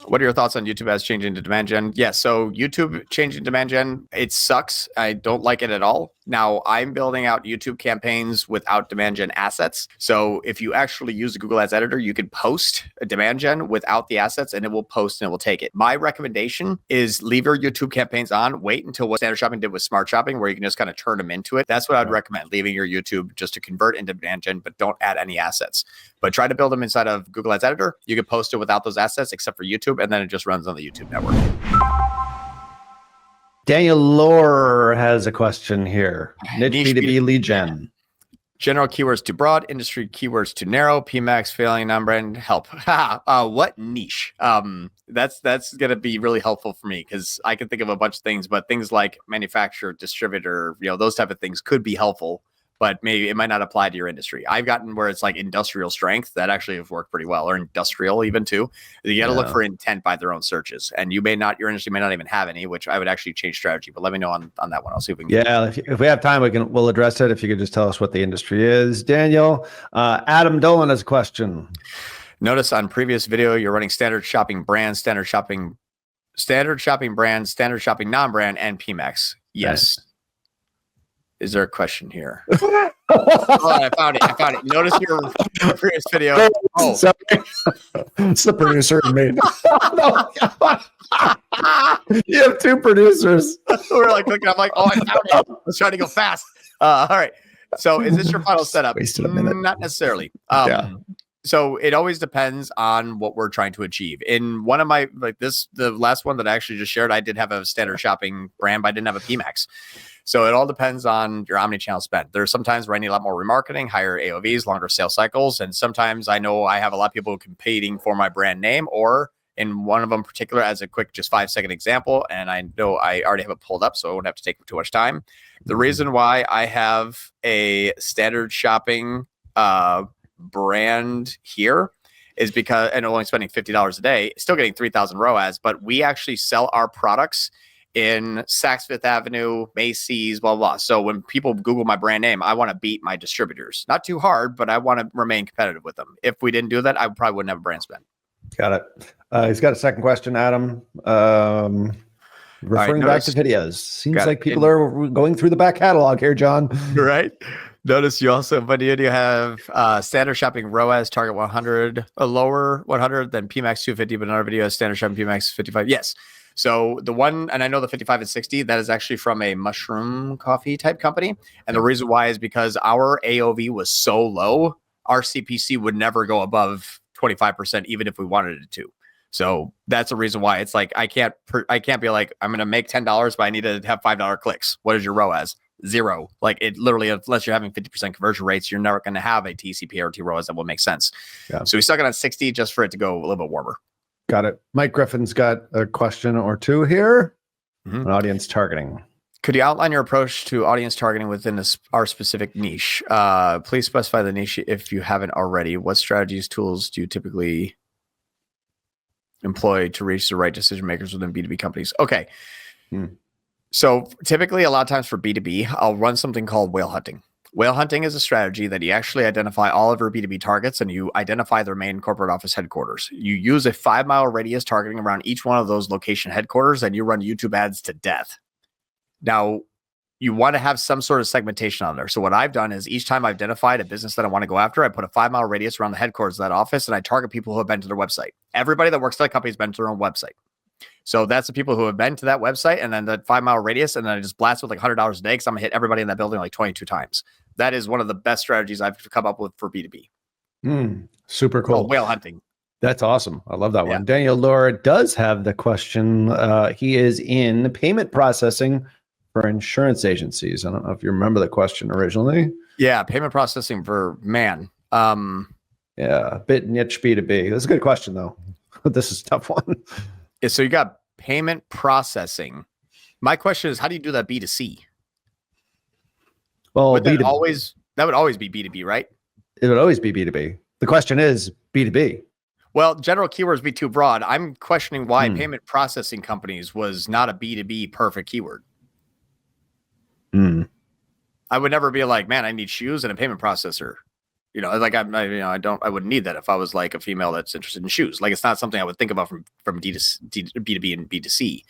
What are your thoughts on YouTube as changing to demand gen? Yeah, so YouTube changing demand gen, it sucks. I don't like it at all. Now, I'm building out YouTube campaigns without demand gen assets. So if you actually use the Google Ads editor, you can post a demand gen without the assets and it will post and it will take it. My recommendation is leave your YouTube campaigns on, wait until what Standard Shopping did with Smart Shopping, where you can just kind of turn them into it. That's what I'd recommend, leaving your YouTube just to convert into demand gen, but don't add any assets. But try to build them inside of Google Ads editor. You can post it without those assets except for YouTube, and then it just runs on the YouTube network. Daniel Lohr has a question here. Niche B2B lead gen. General keywords too broad, industry keywords too narrow, PMAX failing, non-brand help. What niche? That's going to be really helpful for me because I can think of a bunch of things, but things like manufacturer, distributor, those type of things could be helpful, but maybe it might not apply to your industry. I've gotten where it's like industrial strength that actually have worked pretty well, or industrial even too. You got to look for intent by their own searches, and your industry may not even have any, which I would actually change strategy. But let me know on that one. I'll see if we can. Yeah, if we have time, we'll address it. If you could just tell us what the industry is, Daniel. Adam Dolan has a question. Notice on previous video you're running standard shopping brand, standard shopping brand, standard shopping non-brand, and PMAX. Yes. Right. Is there a question here? Oh, I found it. Notice your previous video. Oh, sorry. It's the producer in me. You have two producers. We're like looking. I'm like, oh, I found it. I was trying to go fast. All right. So, is this your final setup? Wasted a minute. Not necessarily. Yeah. So it always depends on what we're trying to achieve. In one of my the last one that I actually just shared, I did have a standard shopping brand, but I didn't have a PMAX. So it all depends on your omnichannel spend. There's sometimes where I need a lot more remarketing, higher AOVs, longer sales cycles. And sometimes I know I have a lot of people competing for my brand name, or in one of them in particular, as a quick, just 5-second example. And I know I already have it pulled up, so I won't have to take too much time. The reason why I have a standard shopping brand here is because, and only spending $50 a day, still getting 3,000 ROAS, but we actually sell our products in Saks Fifth Avenue, Macy's, blah, blah. So when people Google my brand name, I want to beat my distributors. Not too hard, but I want to remain competitive with them. If we didn't do that, I probably wouldn't have a brand spend. Got it. He's got a second question, Adam. Referring back to videos. Seems like people are going through the back catalog here, John. Right. Notice you also, but you have standard shopping ROAS target 100, a lower 100 than PMAX 250, but another video has standard shopping PMAX 55. Yes. So the one, and I know the 55 and 60, that is actually from a mushroom coffee type company. And the reason why is because our AOV was so low, our CPC would never go above 25%, even if we wanted it to. So that's the reason why it's like, I can't be like, I'm going to make $10, but I need to have $5 clicks. What is your ROAS? 0. Like it literally, unless you're having 50% conversion rates, you're never going to have a TCP or TROAS that will make sense. Yeah. So we stuck it on 60 just for it to go a little bit warmer. Got it. Mike Griffin's got a question or two here on audience targeting. Could you outline your approach to audience targeting within our specific niche? Please specify the niche if you haven't already. What strategies, tools do you typically employ to reach the right decision makers within B2B companies? Okay. So typically a lot of times for B2B, I'll run something called whale hunting. Whale hunting is a strategy that you actually identify all of your B2B targets and you identify their main corporate office headquarters. You use a 5-mile radius targeting around each one of those location headquarters and you run YouTube ads to death. Now, you want to have some sort of segmentation on there. So what I've done is each time I've identified a business that I want to go after, I put a 5-mile radius around the headquarters of that office and I target people who have been to their website. Everybody that works at that company has been to their own website. So that's the people who have been to that website and then the 5-mile radius. And then I just blast with like $100 a day because I'm going to hit everybody in that building like 22 times. That is one of the best strategies I've come up with for B2B. Super cool. Whale hunting. That's awesome. I love that one. Daniel Lohr does have the question. He is in payment processing for insurance agencies. I don't know if you remember the question originally. Yeah, payment processing for yeah, a bit niche B2B. That's a good question though. This is a tough one. Yeah, so you got payment processing. My question is, how do you do that B2C? Well, that would always be B2B, right? It would always be B2B. The question is B2B. Well, general keywords be too broad. I'm questioning why payment processing companies was not a B2B perfect keyword. I would never be like, man, I need shoes and a payment processor. You know, like I wouldn't need that if I was like a female that's interested in shoes. Like it's not something I would think about from B2B and B2C.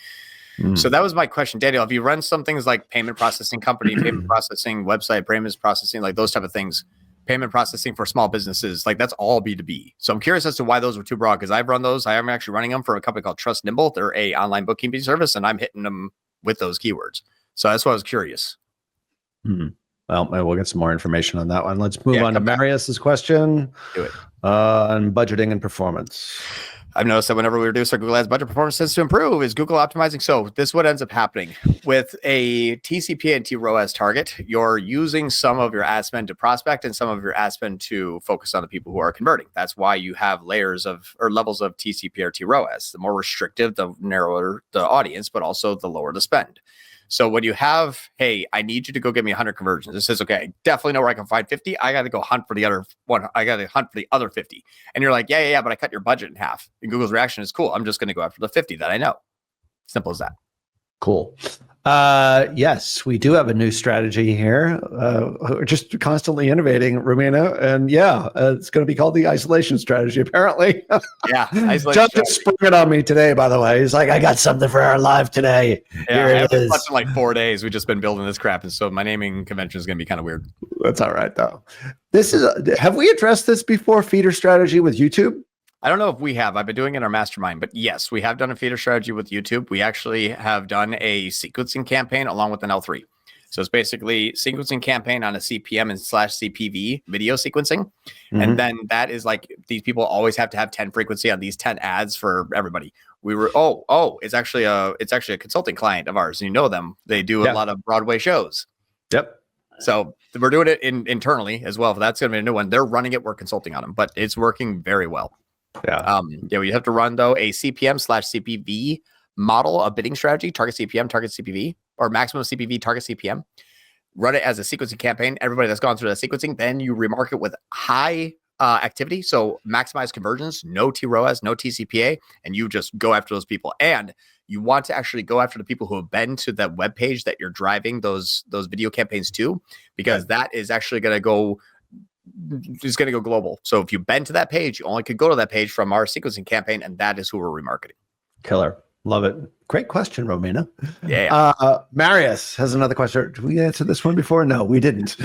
So that was my question, Daniel. If you run some things like payment processing company, payment processing website, payments processing, like those type of things, payment processing for small businesses, like that's all B2B. So I'm curious as to why those were too broad, because I've run those. I am actually running them for a company called Trust Nimble. They're a online bookkeeping service, and I'm hitting them with those keywords. So that's why I was curious. Well, we'll get some more information on that one. Let's move on to Marius's question on budgeting and performance. I've noticed that whenever we reduce our Google Ads budget, performance tends to improve. Is Google optimizing? So this is what ends up happening with a TCP and TROAS target. You're using some of your ad spend to prospect and some of your ad spend to focus on the people who are converting. That's why you have layers of or levels of TCP or TROAS. The more restrictive, the narrower the audience, but also the lower the spend. So when you have, hey, I need you to go get me 100 conversions. It says, okay, I definitely know where I can find 50. I got to go hunt for the other one. I got to hunt for the other 50. And you're like, yeah, but I cut your budget in half. And Google's reaction is, cool, I'm just going to go after the 50 that I know. Simple as that. Cool. Yes, we do have a new strategy here. We're just constantly innovating, Romina. And it's going to be called the isolation strategy, apparently. Yeah. John just sprung it on me today, by the way. He's like, I got something for our live today. Yeah, here it is. In like 4 days. We've just been building this crap. And so my naming convention is going to be kind of weird. That's all right, though. Have we addressed this before, feeder strategy with YouTube? I don't know if we have. I've been doing it in our mastermind, but yes, we have done a feeder strategy with YouTube. We actually have done a sequencing campaign along with an L3. So it's basically sequencing campaign on a CPM and /CPV video sequencing. And then that is like, these people always have to have 10 frequency on these 10 ads for everybody. We were, it's actually a consulting client of ours. You know them. They do a lot of Broadway shows. Yep. So we're doing it internally as well. That's going to be a new one. They're running it. We're consulting on them, but it's working very well. Yeah. You have to run though a CPM/CPV model, a bidding strategy, target CPM, target CPV, or maximum CPV, target CPM. Run it as a sequencing campaign. Everybody that's gone through that sequencing, then you remarket with high activity. So maximize conversions, no TROAS, no TCPA, and you just go after those people. And you want to actually go after the people who have been to that web page that you're driving those video campaigns to, because that is actually going to go. Is going to go global. So if you've been to that page, you only could go to that page from our sequencing campaign, and that is who we're remarketing. Killer. Love it. Great question, Romina. Yeah. Marius has another question. Did we answer this one before? No, we didn't.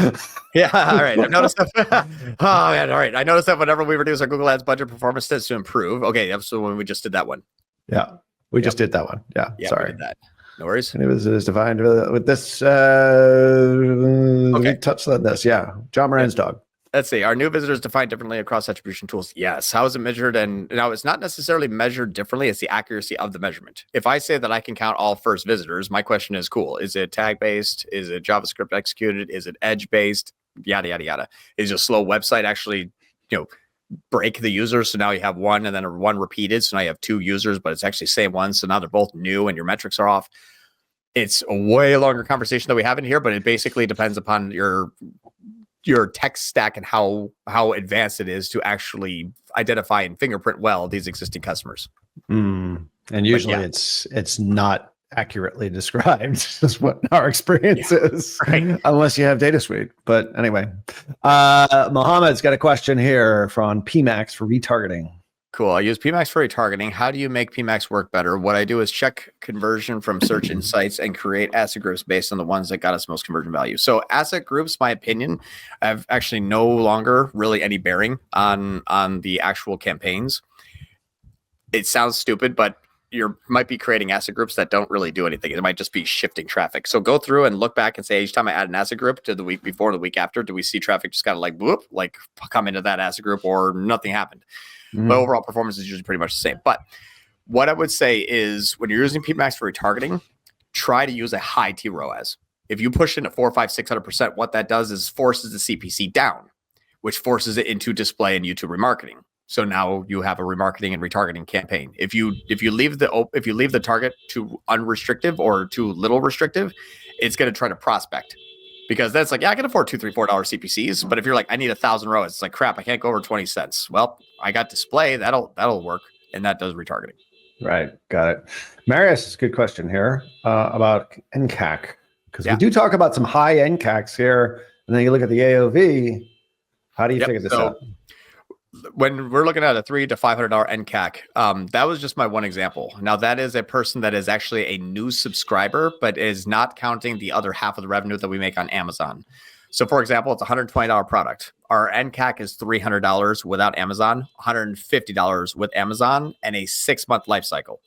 Yeah. All right. I've noticed that. Oh, man. All right. I noticed that whenever we reduce our Google Ads budget, performance tends to improve. Okay. So when we just did that one. Yeah. We just did that one. Yeah. Sorry. We did that. No worries. And it was defined with this. Okay. Touch on this. Yeah. John Moran's dog. Let's see. Are new visitors defined differently across attribution tools? Yes. How is it measured? And now it's not necessarily measured differently. It's the accuracy of the measurement. If I say that I can count all first visitors, my question is, cool. Is it tag based? Is it JavaScript executed? Is it edge based? Yada, yada, yada. Is your slow website actually, break the users? So now you have one and then one repeated. So now you have two users, but it's actually the same one. So now they're both new and your metrics are off. It's a way longer conversation that we have in here, but it basically depends upon your tech stack and how advanced it is to actually identify and fingerprint well these existing customers. And usually it's not accurately described. That's what our experience is, right? Unless you have Data Suite. But anyway, Mohammed's got a question here from PMax for retargeting. Cool. I use PMax for retargeting. How do you make PMax work better? What I do is check conversion from search insights and create asset groups based on the ones that got us most conversion value. So asset groups, my opinion, have actually no longer really any bearing on the actual campaigns. It sounds stupid, but you might be creating asset groups that don't really do anything. It might just be shifting traffic. So go through and look back and say, each time I add an asset group to the week before, the week after, do we see traffic just kind of like whoop, like come into that asset group, or nothing happened? But overall performance is usually pretty much the same. But what I would say is when you're using PMax for retargeting, try to use a high TROAS. If you push into 400, 500, 600%, what that does is forces the CPC down, which forces it into display and YouTube remarketing. So now you have a remarketing and retargeting campaign. If you leave the target too unrestrictive or too little restrictive, it's going to try to prospect. Because that's like, I can afford $2, $3, $4 CPCs. But if you're like, I need 1,000 ROAS, it's like, crap, I can't go over 20 cents. Well, I got display. That'll work. And that does retargeting. Right. Got it. Marius, good question here about NCAC. Because we do talk about some high NCACs here. And then you look at the AOV, How do you figure this out? When we're looking at a $300 to $500 NCAC, that was just my one example. Now that is a person that is actually a new subscriber, but is not counting the other half of the revenue that we make on Amazon. So for example, it's a $120 product. Our NCAC is $300 without Amazon, $150 with Amazon, and a 6-month life cycle.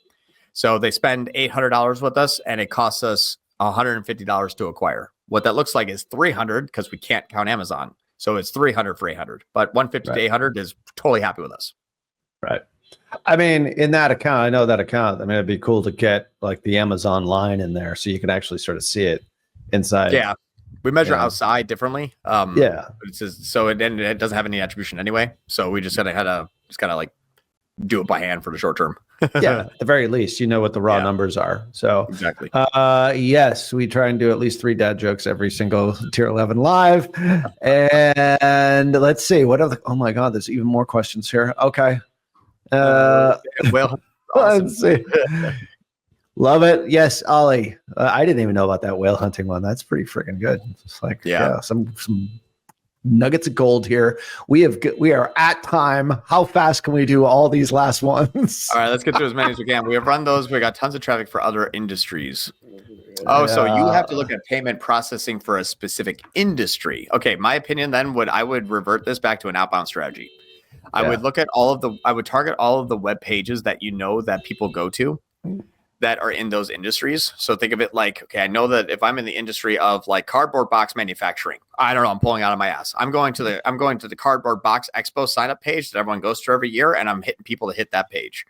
So they spend $800 with us, and it costs us $150 to acquire. What that looks like is $300 because we can't count Amazon. So it's $300 for $800, but $150 to $800 is totally happy with us. Right. I mean, in that account, I know that account. I mean, it'd be cool to get like the Amazon line in there so you can actually sort of see it inside. Yeah. We measure outside differently. It's just, so it doesn't have any attribution anyway. So we just kind of like do it by hand for the short term. Yeah, at the very least, you know what the raw numbers are. So exactly. Yes, we try and do at least 3 dad jokes every single Tier 11 live. And let's see what other. Oh my God, there's even more questions here. Okay. Well, awesome. Let's see. Love it. Yes, Ollie. I didn't even know about that whale hunting one. That's pretty freaking good. It's like some nuggets of gold here. We are at time. How fast can we do all these last ones? All right, let's get through as many as we can. We have run those. We got tons of traffic for other industries. So you have to look at payment processing for a specific industry. Okay, my opinion then I would revert this back to an outbound strategy. I would look at I would target all of the web pages that you know that people go to that are in those industries. So think of it like, okay, I know that if I'm in the industry of like cardboard box manufacturing, I don't know, I'm pulling out of my ass. I'm going to the Cardboard Box Expo sign up page that everyone goes to every year, and I'm hitting people to hit that page.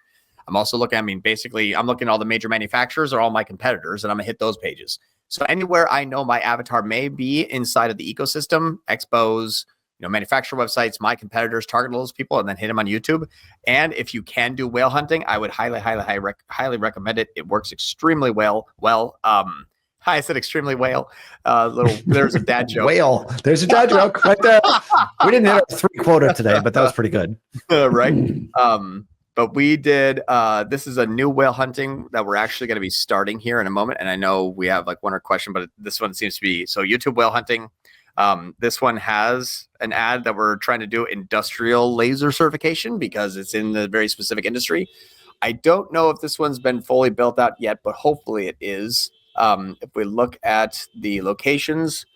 I'm also looking, basically I'm looking at all the major manufacturers or all my competitors, and I'm gonna hit those pages. So anywhere I know my avatar may be inside of the ecosystem, expos, manufacturer websites, my competitors, target those people, and then hit them on YouTube. And if you can do whale hunting, I would highly recommend it. It works extremely well. I said extremely well. There's a dad joke. Whale. There's a dad joke right there. We didn't hit our 3 quota today, but that was pretty good. Right. But we did, this is a new whale hunting that we're actually going to be starting here in a moment. And I know we have like one more question, but this one seems to be, so YouTube whale hunting. This one has an ad that we're trying to do industrial laser certification because it's in the very specific industry. I don't know if this one's been fully built out yet, but hopefully it is. If we look at the locations,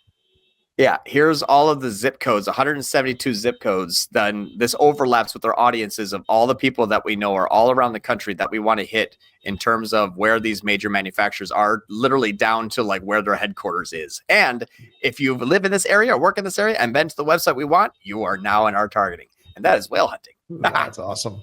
here's all of the zip codes, 172 zip codes. Then this overlaps with our audiences of all the people that we know are all around the country that we want to hit in terms of where these major manufacturers are, literally down to like where their headquarters is. And if you live in this area or work in this area and been to the website we want, you are now in our targeting. And that is whale hunting. That's awesome.